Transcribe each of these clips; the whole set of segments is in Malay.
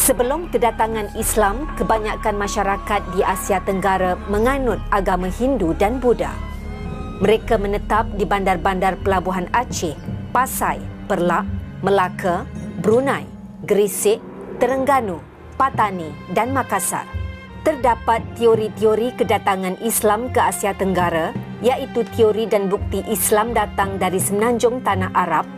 Sebelum kedatangan Islam, kebanyakan masyarakat di Asia Tenggara menganut agama Hindu dan Buddha. Mereka menetap di bandar-bandar pelabuhan Aceh, Pasai, Perlak, Melaka, Brunei, Gresik, Terengganu, Patani dan Makassar. Terdapat teori-teori kedatangan Islam ke Asia Tenggara, iaitu teori dan bukti Islam datang dari semenanjung tanah Arab,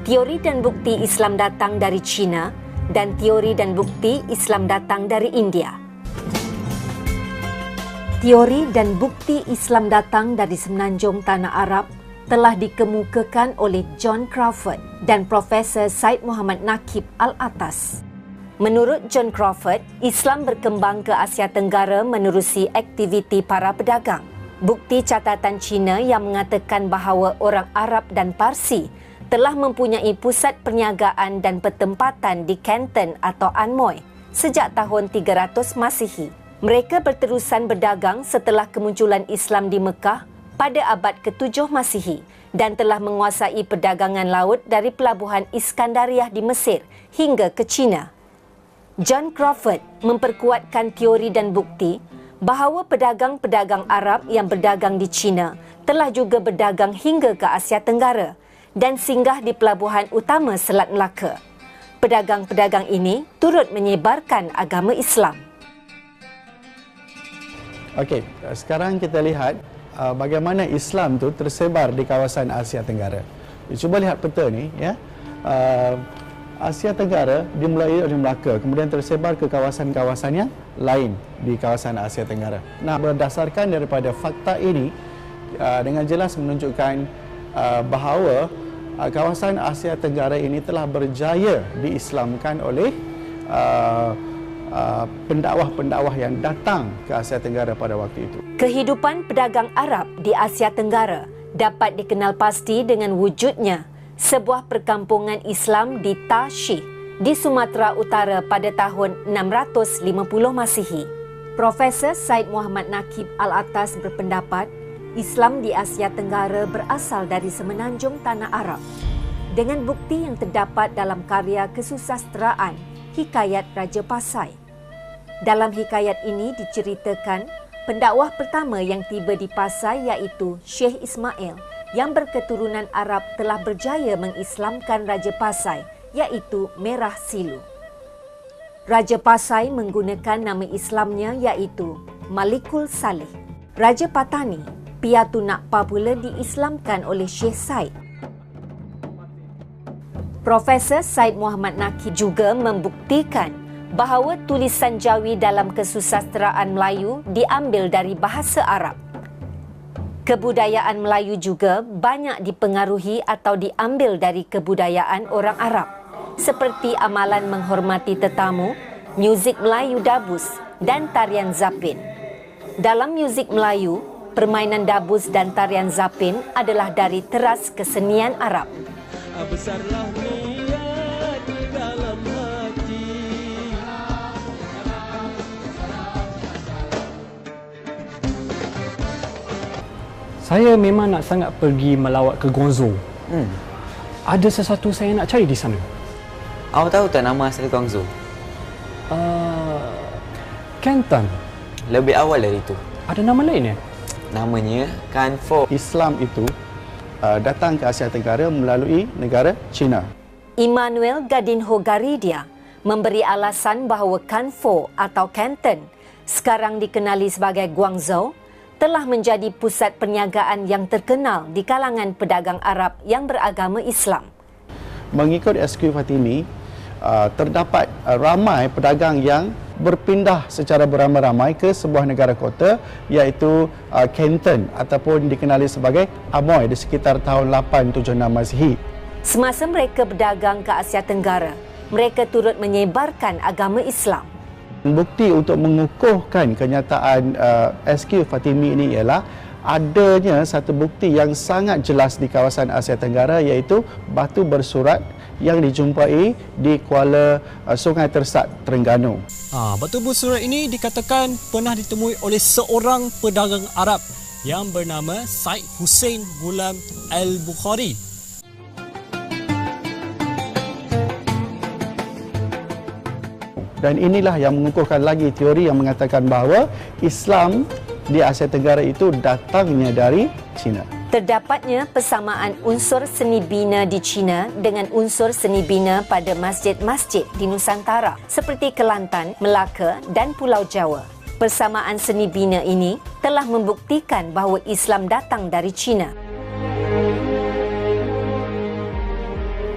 teori dan bukti Islam datang dari China, dan teori dan bukti Islam datang dari India. Teori dan bukti Islam datang dari semenanjung tanah Arab telah dikemukakan oleh John Crawford dan Profesor Syed Muhammad Naqib Al-Atas. Menurut John Crawford, Islam berkembang ke Asia Tenggara menerusi aktiviti para pedagang. Bukti catatan Cina yang mengatakan bahawa orang Arab dan Parsi telah mempunyai pusat perniagaan dan pertempatan di Canton atau Amoy sejak tahun 300 Masihi. Mereka berterusan berdagang setelah kemunculan Islam di Mekah pada abad ke-7 Masihi dan telah menguasai perdagangan laut dari pelabuhan Iskandariah di Mesir hingga ke China. John Crawford memperkuatkan teori dan bukti bahawa pedagang-pedagang Arab yang berdagang di China telah juga berdagang hingga ke Asia Tenggara dan singgah di pelabuhan utama Selat Melaka. Pedagang-pedagang ini turut menyebarkan agama Islam. Okey, sekarang kita lihat bagaimana Islam tu tersebar di kawasan Asia Tenggara. Cuba lihat peta ni, ya. Asia Tenggara dimulai oleh Melaka, kemudian tersebar ke kawasan-kawasan yang lain di kawasan Asia Tenggara. Nah, berdasarkan daripada fakta ini, dengan jelas menunjukkan bahawa kawasan Asia Tenggara ini telah berjaya diislamkan oleh pendakwah-pendakwah yang datang ke Asia Tenggara pada waktu itu. Kehidupan pedagang Arab di Asia Tenggara dapat dikenal pasti dengan wujudnya sebuah perkampungan Islam di Tashih di Sumatera Utara pada tahun 650 Masihi. Profesor Syed Muhammad Naqib Al-Atas berpendapat Islam di Asia Tenggara berasal dari semenanjung tanah Arab dengan bukti yang terdapat dalam karya kesusasteraan Hikayat Raja Pasai. Dalam hikayat ini diceritakan pendakwah pertama yang tiba di Pasai iaitu Syekh Ismail yang berketurunan Arab telah berjaya mengislamkan Raja Pasai iaitu Merah Silu. Raja Pasai menggunakan nama Islamnya iaitu Malikul Salih. Raja Patani, Piatu Nakpa pula diislamkan oleh Syekh Said. Profesor Syed Muhammad Naqib juga membuktikan bahawa tulisan Jawi dalam kesusasteraan Melayu diambil dari bahasa Arab. Kebudayaan Melayu juga banyak dipengaruhi atau diambil dari kebudayaan orang Arab, seperti amalan menghormati tetamu, muzik Melayu dabus dan tarian zapin. Dalam muzik Melayu, permainan dabus dan tarian zapin adalah dari teras kesenian Arab. Besarlah niat dalam hati. Saya memang nak sangat pergi melawat ke Guangzhou. Ada sesuatu saya nak cari di sana. Awak tahu tak nama asal Guangzhou? Canton. Lebih awal dari itu. Ada nama lain ya? Namanya Kanfo. Islam itu datang ke Asia Tenggara melalui negara China. Immanuel Gadinho Garridia memberi alasan bahawa Kanfo atau Canton, sekarang dikenali sebagai Guangzhou, telah menjadi pusat perniagaan yang terkenal di kalangan pedagang Arab yang beragama Islam. Mengikut SQ Fatimi, terdapat ramai pedagang yang berpindah secara beramai-ramai ke sebuah negara kota iaitu Canton ataupun dikenali sebagai Amoy di sekitar tahun 876 Masihi. Semasa mereka berdagang ke Asia Tenggara, mereka turut menyebarkan agama Islam. Bukti untuk mengukuhkan kenyataan SQ Fatimi ini ialah adanya satu bukti yang sangat jelas di kawasan Asia Tenggara iaitu batu bersurat yang dijumpai di Kuala Sungai Tersat, Terengganu. Batu bersurat ini dikatakan pernah ditemui oleh seorang pedagang Arab yang bernama Said Hussein Ghulam Al-Bukhari. Dan inilah yang mengukuhkan lagi teori yang mengatakan bahawa Islam di Asia Tenggara itu datangnya dari China. Terdapatnya persamaan unsur seni bina di China dengan unsur seni bina pada masjid-masjid di Nusantara seperti Kelantan, Melaka dan Pulau Jawa. Persamaan seni bina ini telah membuktikan bahawa Islam datang dari China.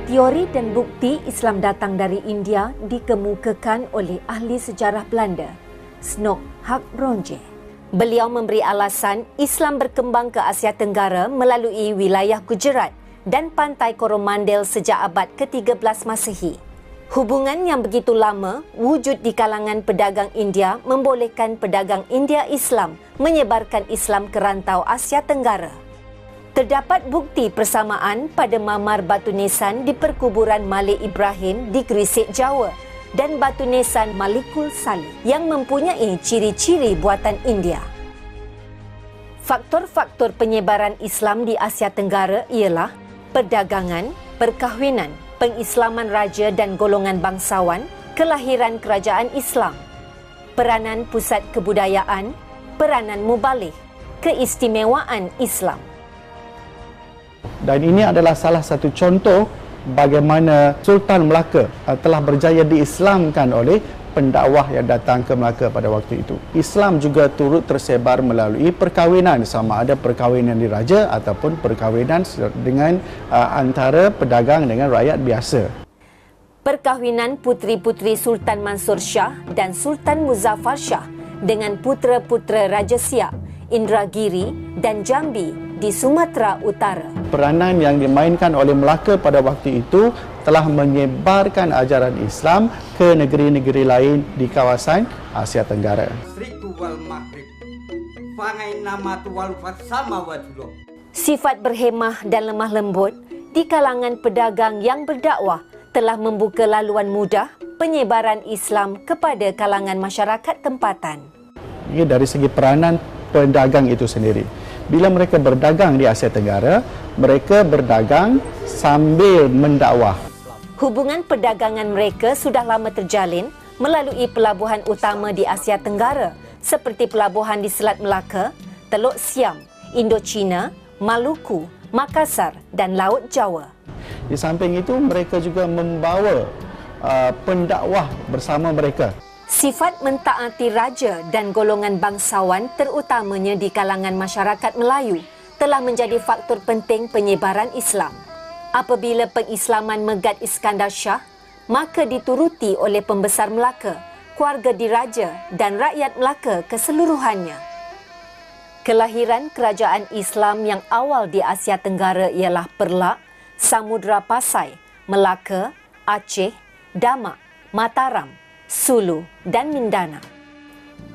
Teori dan bukti Islam datang dari India dikemukakan oleh ahli sejarah Belanda, Snoek Hagbronje. Beliau memberi alasan Islam berkembang ke Asia Tenggara melalui wilayah Gujarat dan pantai Coromandel sejak abad ke-13 Masehi. Hubungan yang begitu lama wujud di kalangan pedagang India membolehkan pedagang India Islam menyebarkan Islam ke rantau Asia Tenggara. Terdapat bukti persamaan pada mamar batu nisan di perkuburan Malik Ibrahim di Gresik, Jawa dan batu nisan Malikul Salih yang mempunyai ciri-ciri buatan India. Faktor-faktor penyebaran Islam di Asia Tenggara ialah perdagangan, perkahwinan, pengislaman raja dan golongan bangsawan, kelahiran kerajaan Islam, peranan pusat kebudayaan, peranan mubalik, keistimewaan Islam. Dan ini adalah salah satu contoh bagaimana Sultan Melaka telah berjaya diislamkan oleh pendakwah yang datang ke Melaka pada waktu itu. Islam juga turut tersebar melalui perkahwinan, sama ada perkahwinan diraja ataupun perkahwinan dengan antara pedagang dengan rakyat biasa. Perkahwinan puteri-puteri Sultan Mansur Shah dan Sultan Muzaffar Shah dengan putera-putera Raja Siak, Indragiri dan Jambi di Sumatera Utara. Peranan yang dimainkan oleh Melaka pada waktu itu telah menyebarkan ajaran Islam ke negeri-negeri lain di kawasan Asia Tenggara. Sifat berhemah dan lemah lembut di kalangan pedagang yang berdakwah telah membuka laluan mudah penyebaran Islam kepada kalangan masyarakat tempatan. Ini dari segi peranan pedagang itu sendiri. Bila mereka berdagang di Asia Tenggara, mereka berdagang sambil mendakwah. Hubungan perdagangan mereka sudah lama terjalin melalui pelabuhan utama di Asia Tenggara seperti pelabuhan di Selat Melaka, Teluk Siam, Indochina, Maluku, Makassar dan Laut Jawa. Di samping itu, mereka juga membawa pendakwah bersama mereka. Sifat mentaati raja dan golongan bangsawan terutamanya di kalangan masyarakat Melayu telah menjadi faktor penting penyebaran Islam. Apabila pengislaman Megat Iskandar Shah, maka dituruti oleh pembesar Melaka, keluarga diraja dan rakyat Melaka keseluruhannya. Kelahiran kerajaan Islam yang awal di Asia Tenggara ialah Perlak, Samudra Pasai, Melaka, Aceh, Damak, Mataram, Sulu dan Mindanao.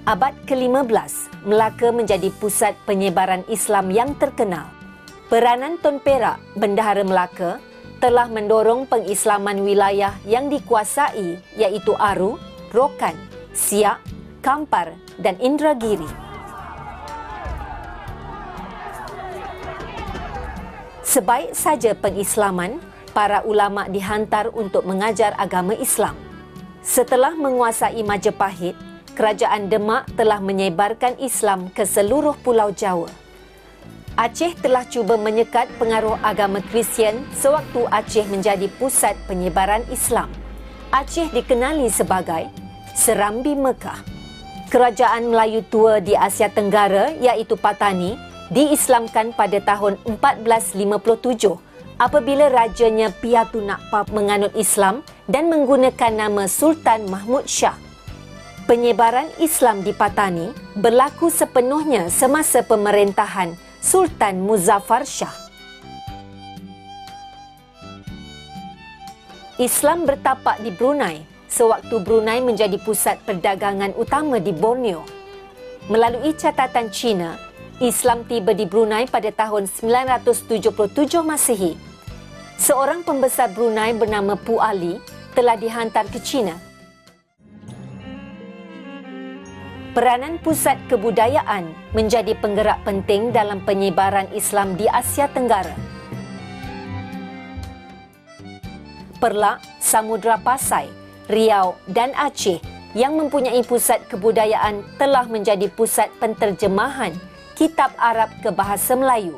Abad ke-15, Melaka menjadi pusat penyebaran Islam yang terkenal. Peranan Tun Perak, Bendahara Melaka, telah mendorong pengislaman wilayah yang dikuasai iaitu Aru, Rokan, Siak, Kampar dan Indragiri. Sebaik saja pengislaman, para ulama dihantar untuk mengajar agama Islam. Setelah menguasai Majapahit, Kerajaan Demak telah menyebarkan Islam ke seluruh Pulau Jawa. Aceh telah cuba menyekat pengaruh agama Kristian sewaktu Aceh menjadi pusat penyebaran Islam. Aceh dikenali sebagai Serambi Mekah. Kerajaan Melayu tua di Asia Tenggara iaitu Patani diislamkan pada tahun 1457 apabila rajanya Piatu Nakpa menganut Islam dan menggunakan nama Sultan Mahmud Shah. Penyebaran Islam di Patani berlaku sepenuhnya semasa pemerintahan Sultan Muzaffar Shah. Islam bertapak di Brunei sewaktu Brunei menjadi pusat perdagangan utama di Borneo. Melalui catatan Cina, Islam tiba di Brunei pada tahun 977 Masehi. Seorang pembesar Brunei bernama Pu Ali telah dihantar ke China. Peranan pusat kebudayaan menjadi penggerak penting dalam penyebaran Islam di Asia Tenggara. Perlak, Samudra Pasai, Riau dan Aceh yang mempunyai pusat kebudayaan telah menjadi pusat penterjemahan kitab Arab ke bahasa Melayu.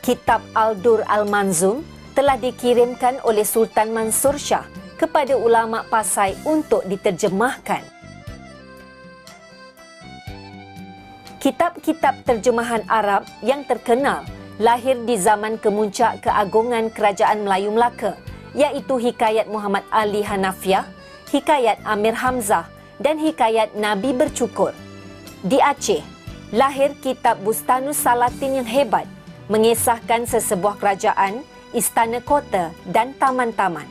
Kitab Al-Dur Al-Manzum telah dikirimkan oleh Sultan Mansur Shah kepada ulama Pasai untuk diterjemahkan. Kitab-kitab terjemahan Arab yang terkenal lahir di zaman kemuncak keagungan Kerajaan Melayu Melaka, iaitu Hikayat Muhammad Ali Hanafiah, Hikayat Amir Hamzah dan Hikayat Nabi Bercukur. Di Aceh, lahir kitab Bustanus Salatin yang hebat, mengisahkan sesebuah kerajaan, istana kota dan taman-taman.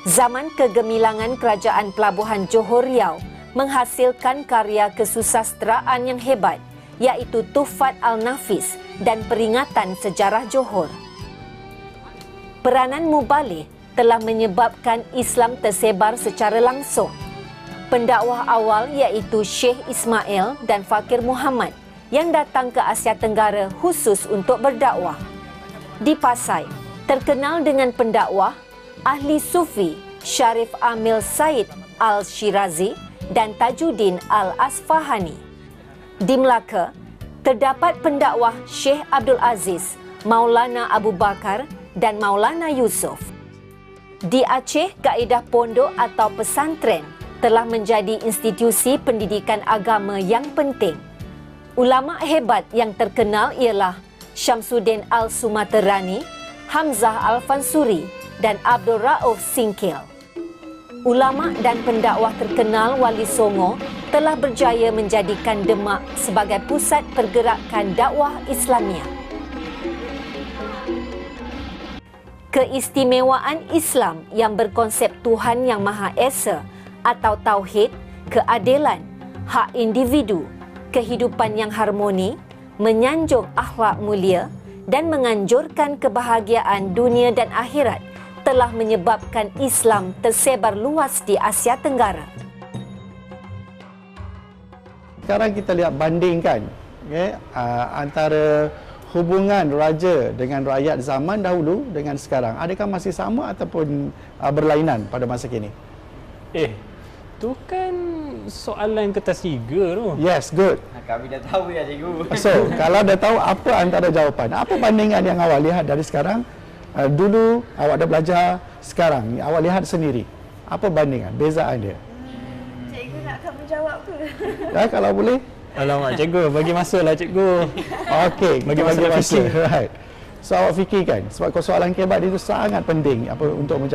Zaman kegemilangan Kerajaan Pelabuhan Johor Riau menghasilkan karya kesusasteraan yang hebat, iaitu Tuhfat Al-Nafis dan Peringatan Sejarah Johor. Peranan Muballigh telah menyebabkan Islam tersebar secara langsung. Pendakwah awal iaitu Syekh Ismail dan Fakir Muhammad yang datang ke Asia Tenggara khusus untuk berdakwah. Di Pasai, terkenal dengan pendakwah ahli sufi Syarif Amil Said Al-Shirazi dan Tajuddin Al-Asfahani. Di Melaka, terdapat pendakwah Syekh Abdul Aziz, Maulana Abu Bakar dan Maulana Yusuf. Di Aceh, kaedah pondok atau pesantren telah menjadi institusi pendidikan agama yang penting. Ulama hebat yang terkenal ialah Syamsuddin Al-Sumaterani, Hamzah Al-Fansuri dan Abdul Rauf Singkil. Ulama dan pendakwah terkenal Wali Songo telah berjaya menjadikan Demak sebagai pusat pergerakan dakwah Islamiah. Keistimewaan Islam yang berkonsep Tuhan Yang Maha Esa atau Tauhid, keadilan, hak individu, kehidupan yang harmoni, menyanjung akhlak mulia dan menganjurkan kebahagiaan dunia dan akhirat telah menyebabkan Islam tersebar luas di Asia Tenggara. Sekarang kita lihat bandingkan antara hubungan raja dengan rakyat zaman dahulu dengan sekarang. Adakah masih sama ataupun berlainan pada masa kini? Tu kan soalan kertas 3 tu. Yes, good. Kami dah tahu ya, cikgu. So, kalau dah tahu, apa antara jawapan? Apa bandingan yang awak lihat dari sekarang? Dulu awak dah belajar, sekarang awak lihat sendiri. Apa bandingan, bezaan dia? Cikgu nak kamu jawab ke? Kalau boleh. Alamak cikgu, bagi masa lah cikgu. Okey, Bagi kita masa bagi fikir. Right. So awak fikirkan, sebab soalan kebat itu sangat penting untuk menjawab.